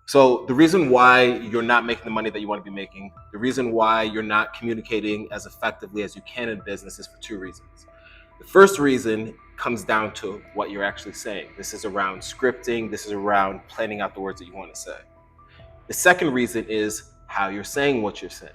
So the reason why you're not making the money that you want to be making, the reason why you're not communicating as effectively as you can in business is for two reasons. The first reason comes down to what you're actually saying. This is around scripting, this is around planning out the words that you want to say. The second reason is how you're saying what you're saying.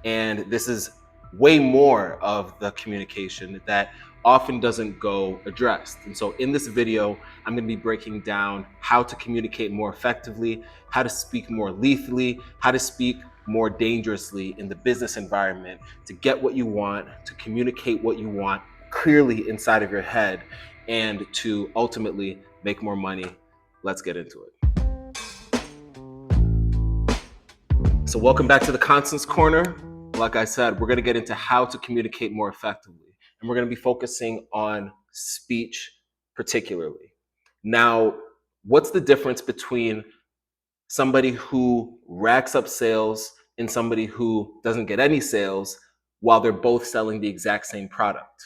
And this is way more of the communication that often doesn't go addressed. And so in this video, I'm going to be breaking down how to communicate more effectively, how to speak more lethally, how to speak more dangerously in the business environment to get what you want, to communicate what you want clearly inside of your head, and to ultimately make more money. Let's get into it. So welcome back to the Constance Corner. Like I said, we're going to get into how to communicate more effectively. And we're going to be focusing on speech particularly. Now, what's the difference between somebody who racks up sales and somebody who doesn't get any sales while they're both selling the exact same product?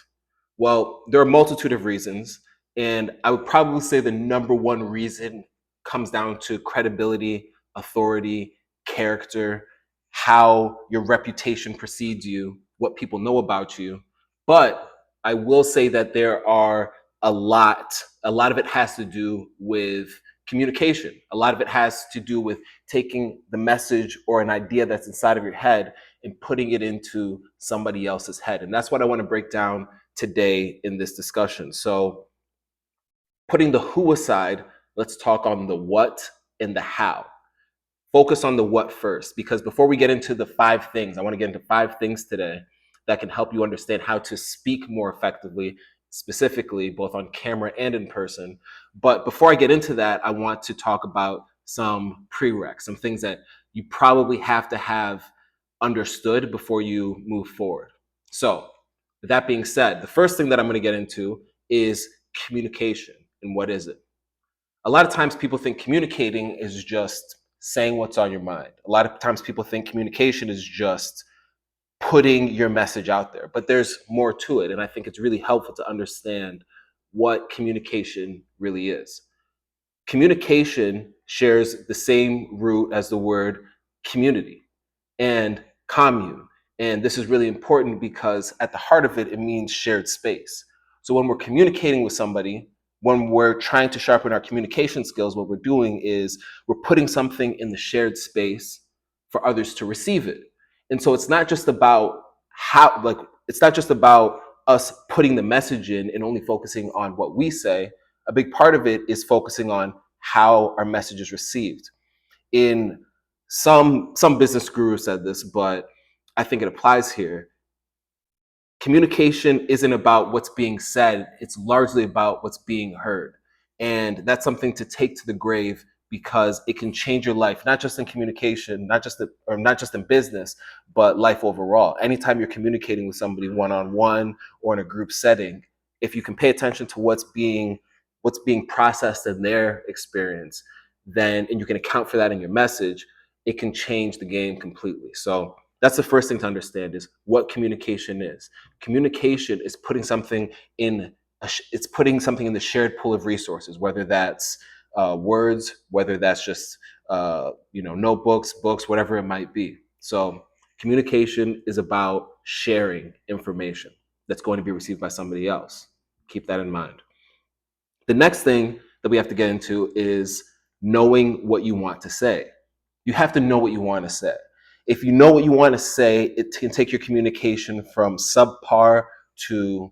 Well, there are a multitude of reasons. And I would probably say the number one reason comes down to credibility, authority, character, how your reputation precedes you, what people know about you. But I will say that there are a lot of it has to do with communication. A lot of it has to do with taking the message or an idea that's inside of your head and putting it into somebody else's head. And that's what I want to break down today in this discussion. So putting the who aside, let's talk on the what and the how. Focus on the what first, because before we get into the 5 things, I want to get into 5 things today that can help you understand how to speak more effectively, specifically both on camera and in person. But before I get into that, I want to talk about some prereqs, some things that you probably have to have understood before you move forward. So with that being said, the first thing that I'm going to get into is communication. And what is it? A lot of times people think communicating is just saying what's on your mind. A lot of times people think communication is just putting your message out there, but there's more to it. And I think it's really helpful to understand what communication really is. Communication shares the same root as the word community and commune. And this is really important because at the heart of it, it means shared space. So when we're communicating with somebody, when we're trying to sharpen our communication skills, what we're doing is we're putting something in the shared space for others to receive it. And so it's not just about it's not just about us putting the message in and only focusing on what we say. A big part of it is focusing on how our message is received. In some business guru said this, but I think it applies here. Communication isn't about what's being said, it's largely about what's being heard. And that's something to take to the grave because it can change your life, not just in communication, not just in business, but life overall. Anytime you're communicating with somebody one-on-one or in a group setting, if you can pay attention to what's being processed in their experience, then and you can account for that in your message, it can change the game completely. So that's the first thing to understand is what communication is. Communication is putting something in the shared pool of resources, whether that's words, whether that's just notebooks, books, whatever it might be. So communication is about sharing information that's going to be received by somebody else. Keep that in mind. The next thing that we have to get into is knowing what you want to say. You have to know what you want to say. If you know what you want to say, it can take your communication from subpar to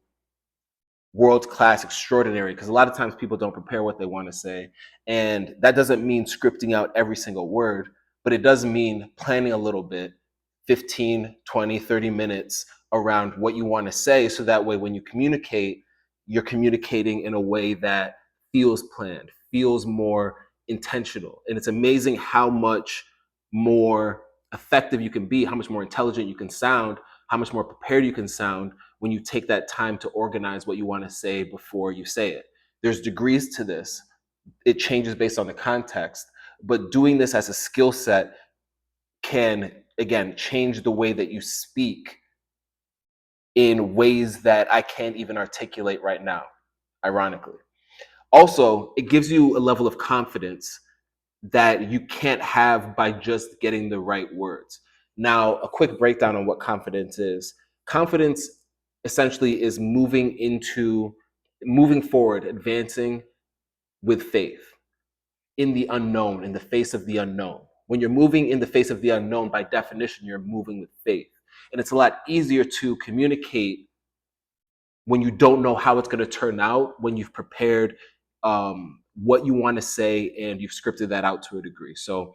world-class, extraordinary, because a lot of times people don't prepare what they want to say. And that doesn't mean scripting out every single word, but it does mean planning a little bit, 15, 20, 30 minutes around what you want to say. So that way, when you communicate, you're communicating in a way that feels planned, feels more intentional. And it's amazing how much more effective you can be, how much more intelligent you can sound, how much more prepared you can sound when you take that time to organize what you want to say before you say it. There's degrees to this. It changes based on the context, but doing this as a skill set can, again, change the way that you speak in ways that I can't even articulate right now, ironically. Also, it gives you a level of confidence that you can't have by just getting the right words. Now, a quick breakdown on what confidence is. Confidence essentially is moving forward, advancing with faith in the unknown, in the face of the unknown. When you're moving in the face of the unknown, by definition, you're moving with faith. And it's a lot easier to communicate when you don't know how it's going to turn out, when you've prepared what you want to say and you've scripted that out to a degree. So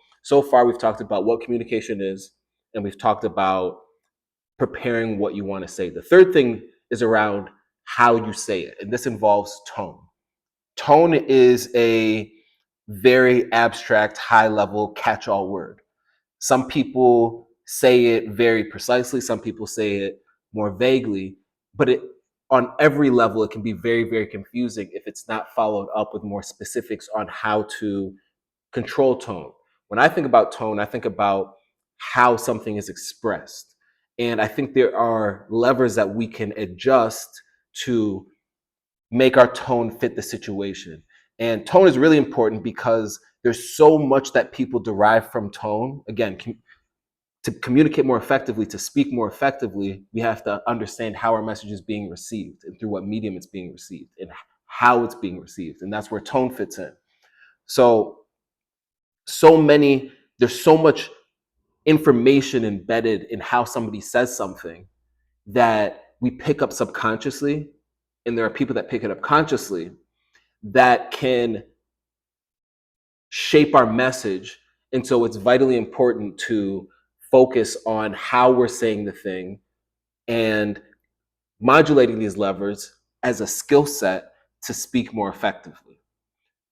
far, we've talked about what communication is, and we've talked about preparing what you want to say. The third thing is around how you say it, and this involves tone. Tone is a very abstract, high level catch all word. Some people say it very precisely, some people say it more vaguely, but it on every level it can be very, very confusing if it's not followed up with more specifics on how to control tone. When I think about tone, I think about how something is expressed. And I think there are levers that we can adjust to make our tone fit the situation. And tone is really important because there's so much that people derive from tone. Again, to communicate more effectively, to speak more effectively, we have to understand how our message is being received and through what medium it's being received and how it's being received. And that's where tone fits in. So, there's so much information embedded in how somebody says something that we pick up subconsciously. And there are people that pick it up consciously that can shape our message. And so it's vitally important to focus on how we're saying the thing and modulating these levers as a skill set to speak more effectively.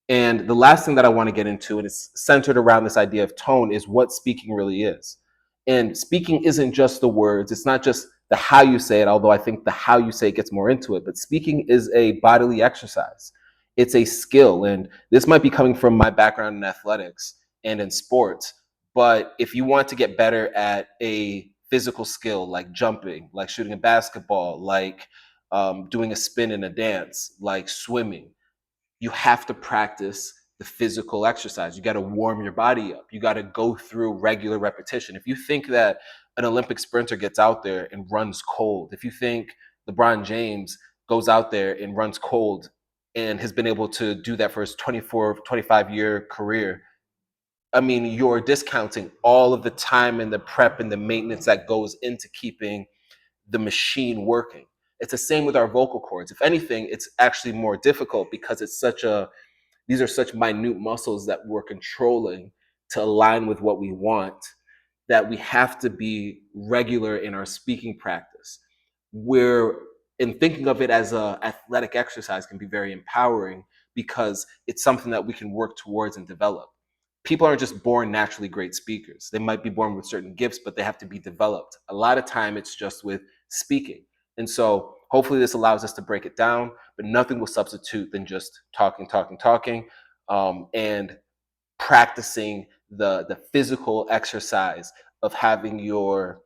And the last thing that I want to get into, and it's centered around this idea of tone, is what speaking really is. And speaking isn't just the words, it's not just the how you say it, although I think the how you say it gets more into it, but speaking is a bodily exercise. It's a skill. And this might be coming from my background in athletics and in sports. But if you want to get better at a physical skill like jumping, like shooting a basketball, like doing a spin in a dance, like swimming, you have to practice the physical exercise. You got to warm your body up. You got to go through regular repetition. If you think that an Olympic sprinter gets out there and runs cold, if you think LeBron James goes out there and runs cold and has been able to do that for his 24, 25-year career, I mean, you're discounting all of the time and the prep and the maintenance that goes into keeping the machine working. It's the same with our vocal cords. If anything, it's actually more difficult because these are such minute muscles that we're controlling to align with what we want, that we have to be regular in our speaking practice. We're in thinking of it as a athletic exercise can be very empowering because it's something that we can work towards and develop. People aren't just born naturally great speakers. They might be born with certain gifts, but they have to be developed. A lot of time it's just with speaking. And so hopefully this allows us to break it down, but nothing will substitute than just talking, talking, talking, and practicing the physical exercise of having your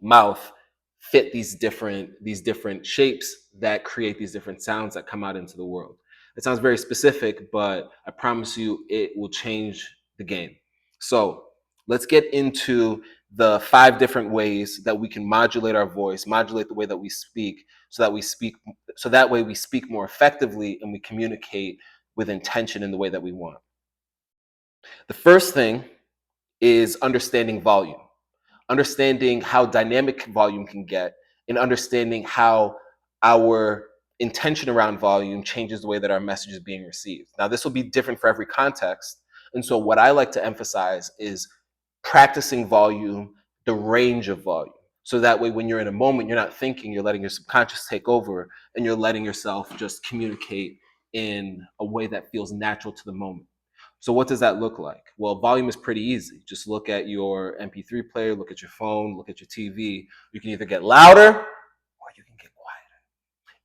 mouth fit these different shapes that create these different sounds that come out into the world. It sounds very specific, but I promise you it will change the game. So let's get into the 5 different ways that we can modulate our voice, modulate the way that we speak, so that way we speak more effectively and we communicate with intention in the way that we want. The first thing is understanding volume, understanding how dynamic volume can get, and understanding how our intention around volume changes the way that our message is being received. Now, this will be different for every context. And so, what I like to emphasize is practicing volume, the range of volume. So that way, when you're in a moment, you're not thinking, you're letting your subconscious take over, and you're letting yourself just communicate in a way that feels natural to the moment. So what does that look like? Well, volume is pretty easy. Just look at your MP3 player, look at your phone, look at your TV. You can either get louder or you can get quieter.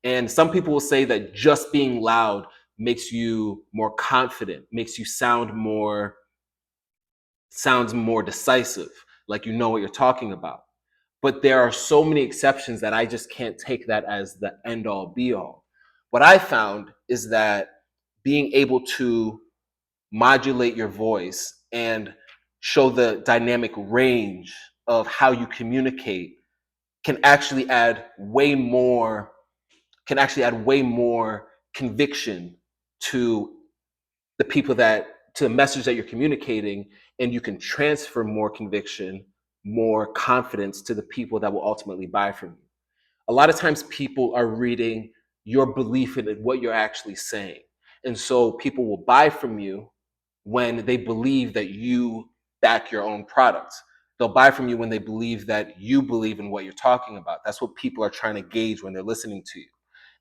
And some people will say that just being loud makes you more confident, makes you sounds more decisive, like you know what you're talking about. But there are so many exceptions that I just can't take that as the end all be all. What I found is that being able to modulate your voice and show the dynamic range of how you communicate can actually add way more conviction to the people that to the message that you're communicating, and you can transfer more conviction, more confidence to the people that will ultimately buy from you. A lot of times people are reading your belief in what you're actually saying. And so people will buy from you when they believe that you back your own products. They'll buy from you when they believe that you believe in what you're talking about. That's what people are trying to gauge when they're listening to you.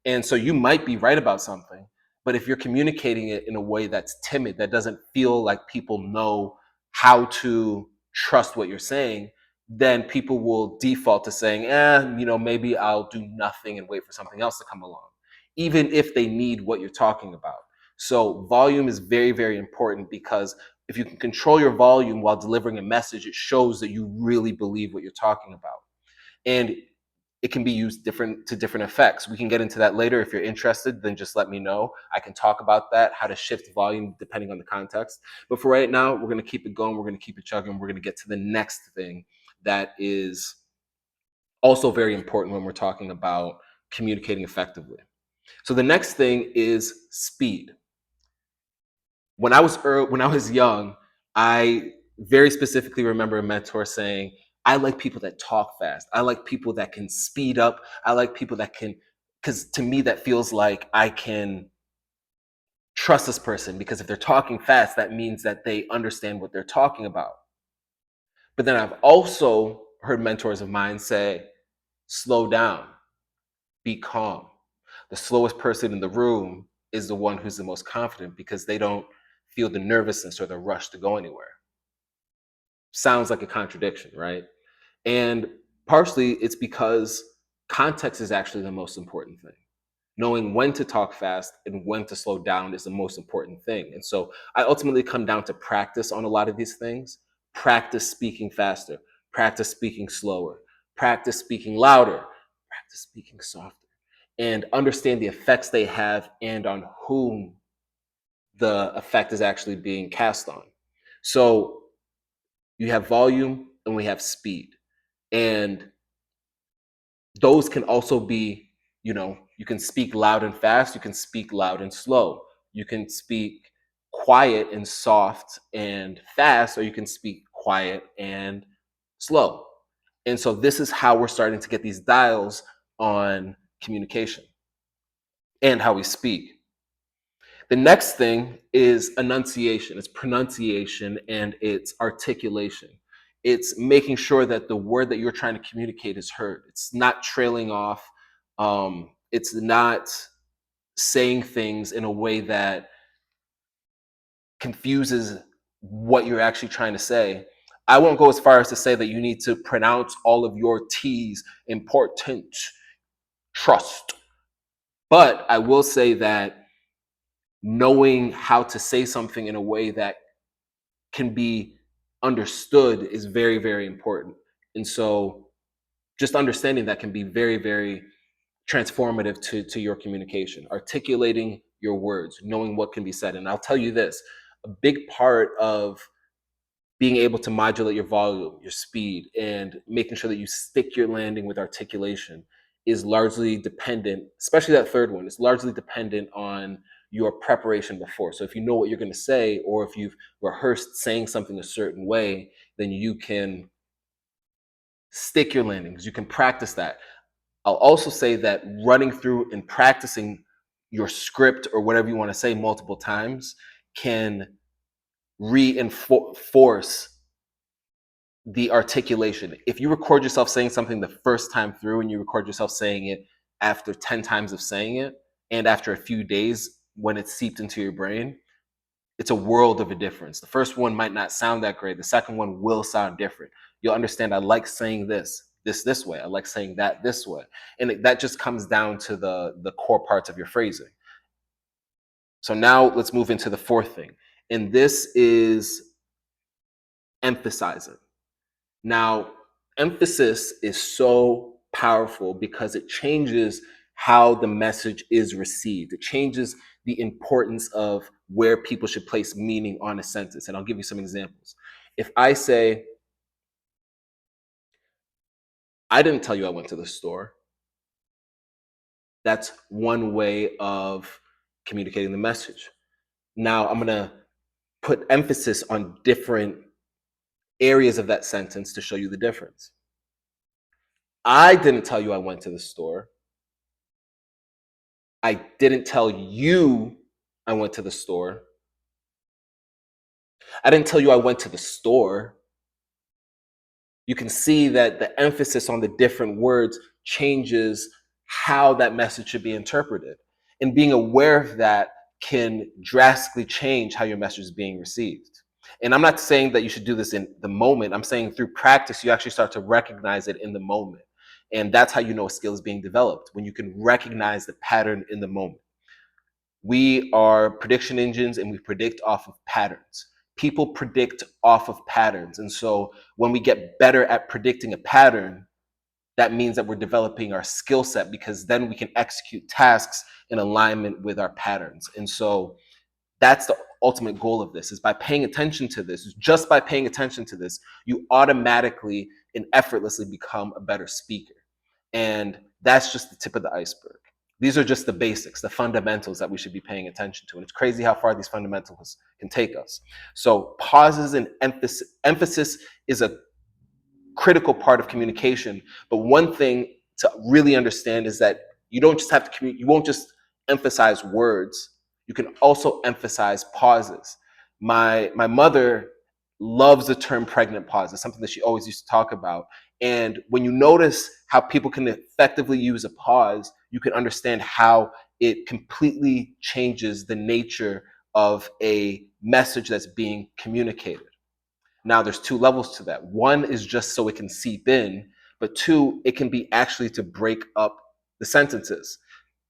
And so you might be right about something, but if you're communicating it in a way that's timid, that doesn't feel like people know how to trust what you're saying, then people will default to saying, maybe I'll do nothing and wait for something else to come along, even if they need what you're talking about. So volume is very, very important, because if you can control your volume while delivering a message, it shows that you really believe what you're talking about. And it can be used to different effects. We can get into that later. If you're interested, then just let me know. I can talk about that, how to shift volume depending on the context. But for right now, we're going to keep it going. We're going to keep it chugging. We're going to get to the next thing that is also very important when we're talking about communicating effectively. So the next thing is speed. When I was young, I very specifically remember a mentor saying, I like people that talk fast. I like people that can speed up. I like people that can, because to me, that feels like I can trust this person, because if they're talking fast, that means that they understand what they're talking about. But then I've also heard mentors of mine say, slow down, be calm. The slowest person in the room is the one who's the most confident, because they don't feel the nervousness or the rush to go anywhere. Sounds like a contradiction, right? And partially it's because context is actually the most important thing. Knowing when to talk fast and when to slow down is the most important thing. And so I ultimately come down to practice on a lot of these things. Practice speaking faster, practice speaking slower, practice speaking louder, practice speaking softer, and understand the effects they have and on whom the effect is actually being cast on. So you have volume and we have speed. And those can also be, you can speak loud and fast, you can speak loud and slow, you can speak quiet and soft and fast, or you can speak quiet and slow. And so this is how we're starting to get these dials on communication and how we speak. The next thing is enunciation, it's pronunciation, and it's articulation. It's making sure that the word that you're trying to communicate is heard. It's not trailing off. It's not saying things in a way that confuses what you're actually trying to say. I won't go as far as to say that you need to pronounce all of your T's, important, trust. But I will say that knowing how to say something in a way that can be understood is very, very important. And so just understanding that can be very, very transformative to your communication, articulating your words, knowing what can be said. And I'll tell you this, a big part of being able to modulate your volume, your speed, and making sure that you stick your landing with articulation is largely dependent, especially that third one, is largely dependent on your preparation before. So if you know what you're going to say, or if you've rehearsed saying something a certain way, then you can stick your landings, you can practice that. I'll also say that running through and practicing your script or whatever you want to say multiple times can reinforce the articulation. If you record yourself saying something the first time through and you record yourself saying it after 10 times of saying it, and after a few days when it's seeped into your brain, it's a world of a difference. The first one might not sound that great. The second one will sound different. You'll understand, I like saying this way. I like saying that this way. And that just comes down to the core parts of your phrasing. So now let's move into the fourth thing. And this is emphasizing. Now, emphasis is so powerful because it changes how the message is received. It changes the importance of where people should place meaning on a sentence. And I'll give you some examples. If I say, I didn't tell you I went to the store, that's one way of communicating the message. Now I'm going to put emphasis on different areas of that sentence to show you the difference. I didn't tell you I went to the store. I didn't tell you I went to the store. I didn't tell you I went to the store. You can see that the emphasis on the different words changes how that message should be interpreted. And being aware of that can drastically change how your message is being received. And I'm not saying that you should do this in the moment. I'm saying through practice, you actually start to recognize it in the moment. And that's how you know a skill is being developed, when you can recognize the pattern in the moment. We are prediction engines and we predict off of patterns. People predict off of patterns. And so when we get better at predicting a pattern, that means that we're developing our skill set, because then we can execute tasks in alignment with our patterns. And so that's the ultimate goal of this, is by paying attention to this, just by paying attention to this, you automatically and effortlessly become a better speaker. And that's just the tip of the iceberg. These are just the basics, the fundamentals that we should be paying attention to. And it's crazy how far these fundamentals can take us. So pauses and emphasis is a critical part of communication. But one thing to really understand is that you don't just have to you won't just emphasize words. You can also emphasize pauses. My mother loves the term pregnant pause. It's something that she always used to talk about. And when you notice how people can effectively use a pause, you can understand how it completely changes the nature of a message that's being communicated. Now, there's two levels to that. One is just so it can seep in, but two, it can be actually to break up the sentences.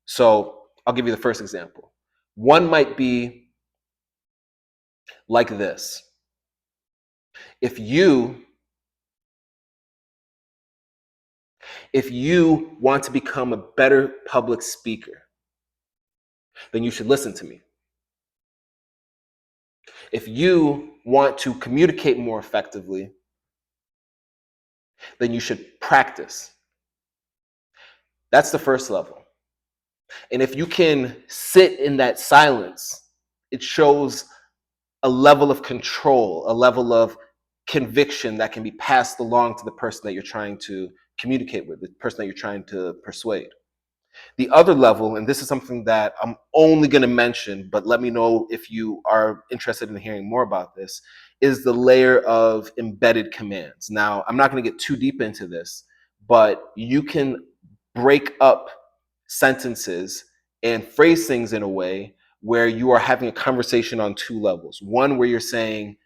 So I'll give you the first example. One might be like this. If you want to become a better public speaker, then you should listen to me. If you want to communicate more effectively, then you should practice. That's the first level. And if you can sit in that silence, it shows a level of control, a level of conviction that can be passed along to the person that you're trying to communicate with, the person that you're trying to persuade. The other level, and this is something that I'm only going to mention, but let me know if you are interested in hearing more about this, is the layer of embedded commands. Now, I'm not going to get too deep into this, but you can break up sentences and phrase things in a way where you are having a conversation on two levels. One where you're saying,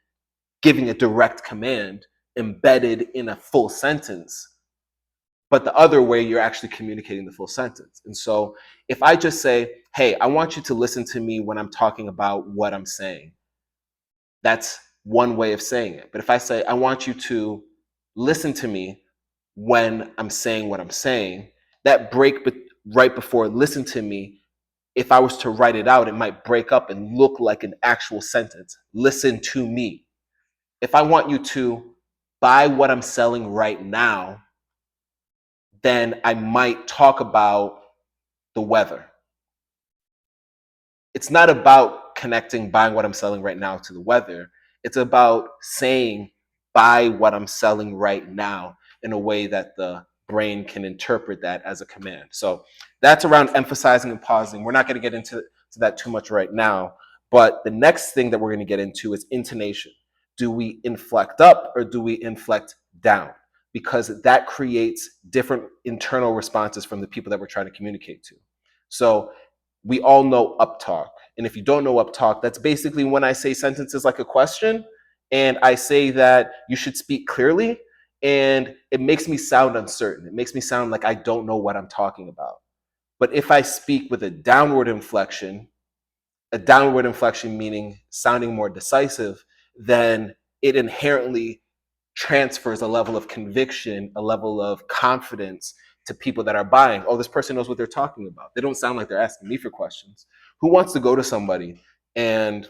giving a direct command embedded in a full sentence, but the other way you're actually communicating the full sentence. And so if I just say, hey, I want you to listen to me when I'm talking about what I'm saying, that's one way of saying it. But if I say, I want you to listen to me when I'm saying what I'm saying, that break right before listen to me, if I was to write it out, it might break up and look like an actual sentence. Listen to me. If I want you to buy what I'm selling right now, then I might talk about the weather. It's not about connecting buying what I'm selling right now to the weather. It's about saying buy what I'm selling right now in a way that the brain can interpret that as a command. So that's around emphasizing and pausing. We're not going to get into that too much right now. But the next thing that we're going to get into is intonation. Do we inflect up or do we inflect down? Because that creates different internal responses from the people that we're trying to communicate to. So we all know uptalk. And if you don't know uptalk, that's basically when I say sentences like a question and I say that you should speak clearly, and it makes me sound uncertain. It makes me sound like I don't know what I'm talking about. But if I speak with a downward inflection meaning sounding more decisive, then it inherently transfers a level of conviction, a level of confidence to people that are buying. Oh, this person knows what they're talking about. They don't sound like they're asking me for questions. Who wants to go to somebody and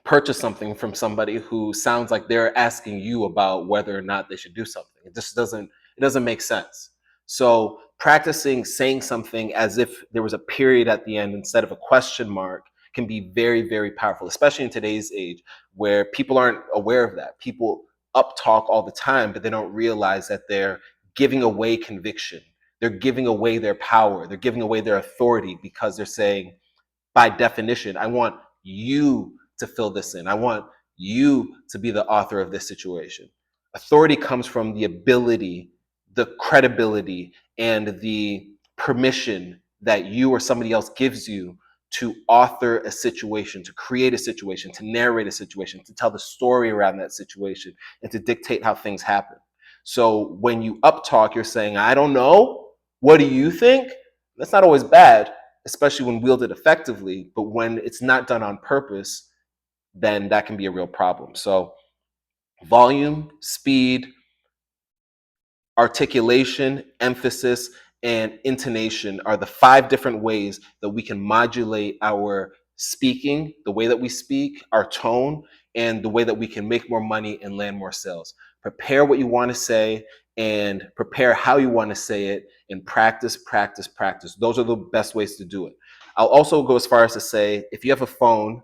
purchase something from somebody who sounds like they're asking you about whether or not they should do something. It doesn't make sense. So practicing saying something as if there was a period at the end instead of a question mark can be very, very powerful, especially in today's age where people aren't aware of that. People up talk all the time, but they don't realize that they're giving away conviction. They're giving away their power. They're giving away their authority because they're saying, by definition, I want you to fill this in. I want you to be the author of this situation. Authority comes from the ability, the credibility, and the permission that you or somebody else gives you to author a situation, to create a situation, to narrate a situation, to tell the story around that situation, and to dictate how things happen. So when you uptalk, you're saying, I don't know. What do you think? That's not always bad, especially when wielded effectively. But when it's not done on purpose, then that can be a real problem. So volume, speed, articulation, emphasis, and intonation are the 5 different ways that we can modulate our speaking, the way that we speak, our tone, and the way that we can make more money and land more sales. Prepare what you want to say and prepare how you want to say it, and practice, practice, practice. Those are the best ways to do it. I'll also go as far as to say, if you have a phone,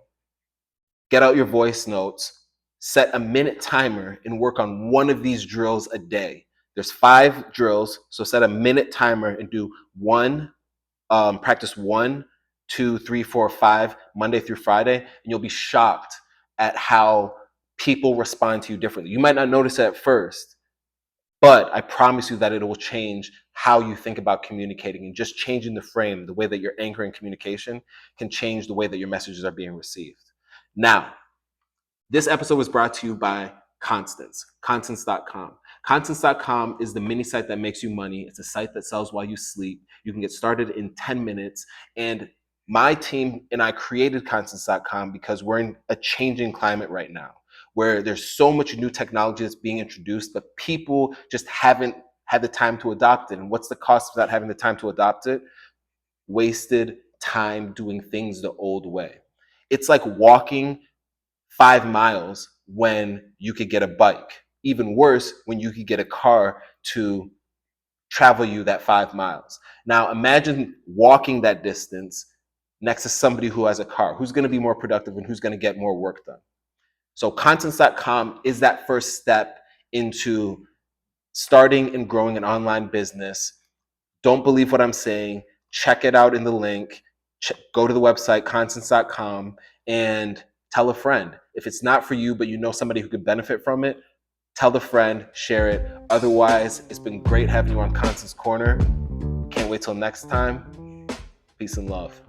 get out your voice notes, set a minute timer, and work on one of these drills a day. There's 5 drills, so set a minute timer and do practice 1, 2, 3, 4, 5, Monday through Friday, and you'll be shocked at how people respond to you differently. You might not notice it at first, but I promise you that it will change how you think about communicating, and just changing the frame, the way that you're anchoring communication can change the way that your messages are being received. Now, this episode was brought to you by Constance, Constance.com. Constance.com is the mini site that makes you money. It's a site that sells while you sleep. You can get started in 10 minutes. And my team and I created Constance.com because we're in a changing climate right now where there's so much new technology that's being introduced, but people just haven't had the time to adopt it. And what's the cost without having the time to adopt it? Wasted time doing things the old way. It's like walking 5 miles when you could get a bike. Even worse, when you could get a car to travel you that 5 miles. Now imagine walking that distance next to somebody who has a car. Who's going to be more productive and who's going to get more work done? So Constance.com is that first step into starting and growing an online business. Don't believe what I'm saying. Check it out in the link. Go to the website, Constance.com, and tell a friend. If it's not for you, but you know somebody who could benefit from it, tell the friend, share it. Otherwise, it's been great having you on Constance Corner. Can't wait till next time. Peace and love.